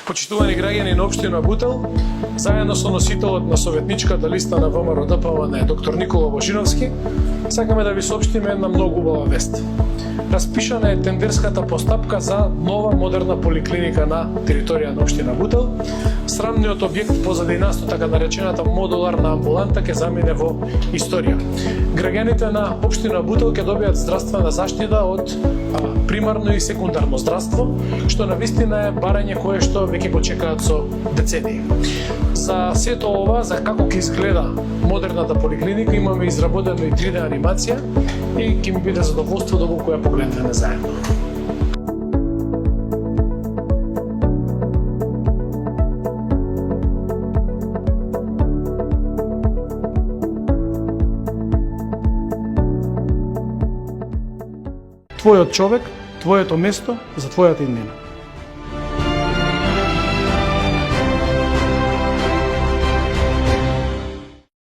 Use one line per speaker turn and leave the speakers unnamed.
Почитувани граѓани на општина Бутел, заедно со носителот на советничката листа на ВМРО-ДПМН доктор Никола Божиновски, сакаме да ви соопштиме една многу убава вест. Распишана е тендерската постапка за нова модерна поликлиника на територија на општина Бутел. Срамниот објект позади нас, така наречената модуларна амбуланта, ќе замине во историја. Граѓаните на општина Бутел ќе добијат здравствена заштита од примарно и секундарно здравство, што навистина е барање кое што веќе го чекаат со децении. За сето ова, за како ќе изгледа модерната поликлиника, имаме изработена и 3D анимација и ќе ми биде задоволство да го ја погледнеме заедно. Твојот човек, твоето место за твојата иднина.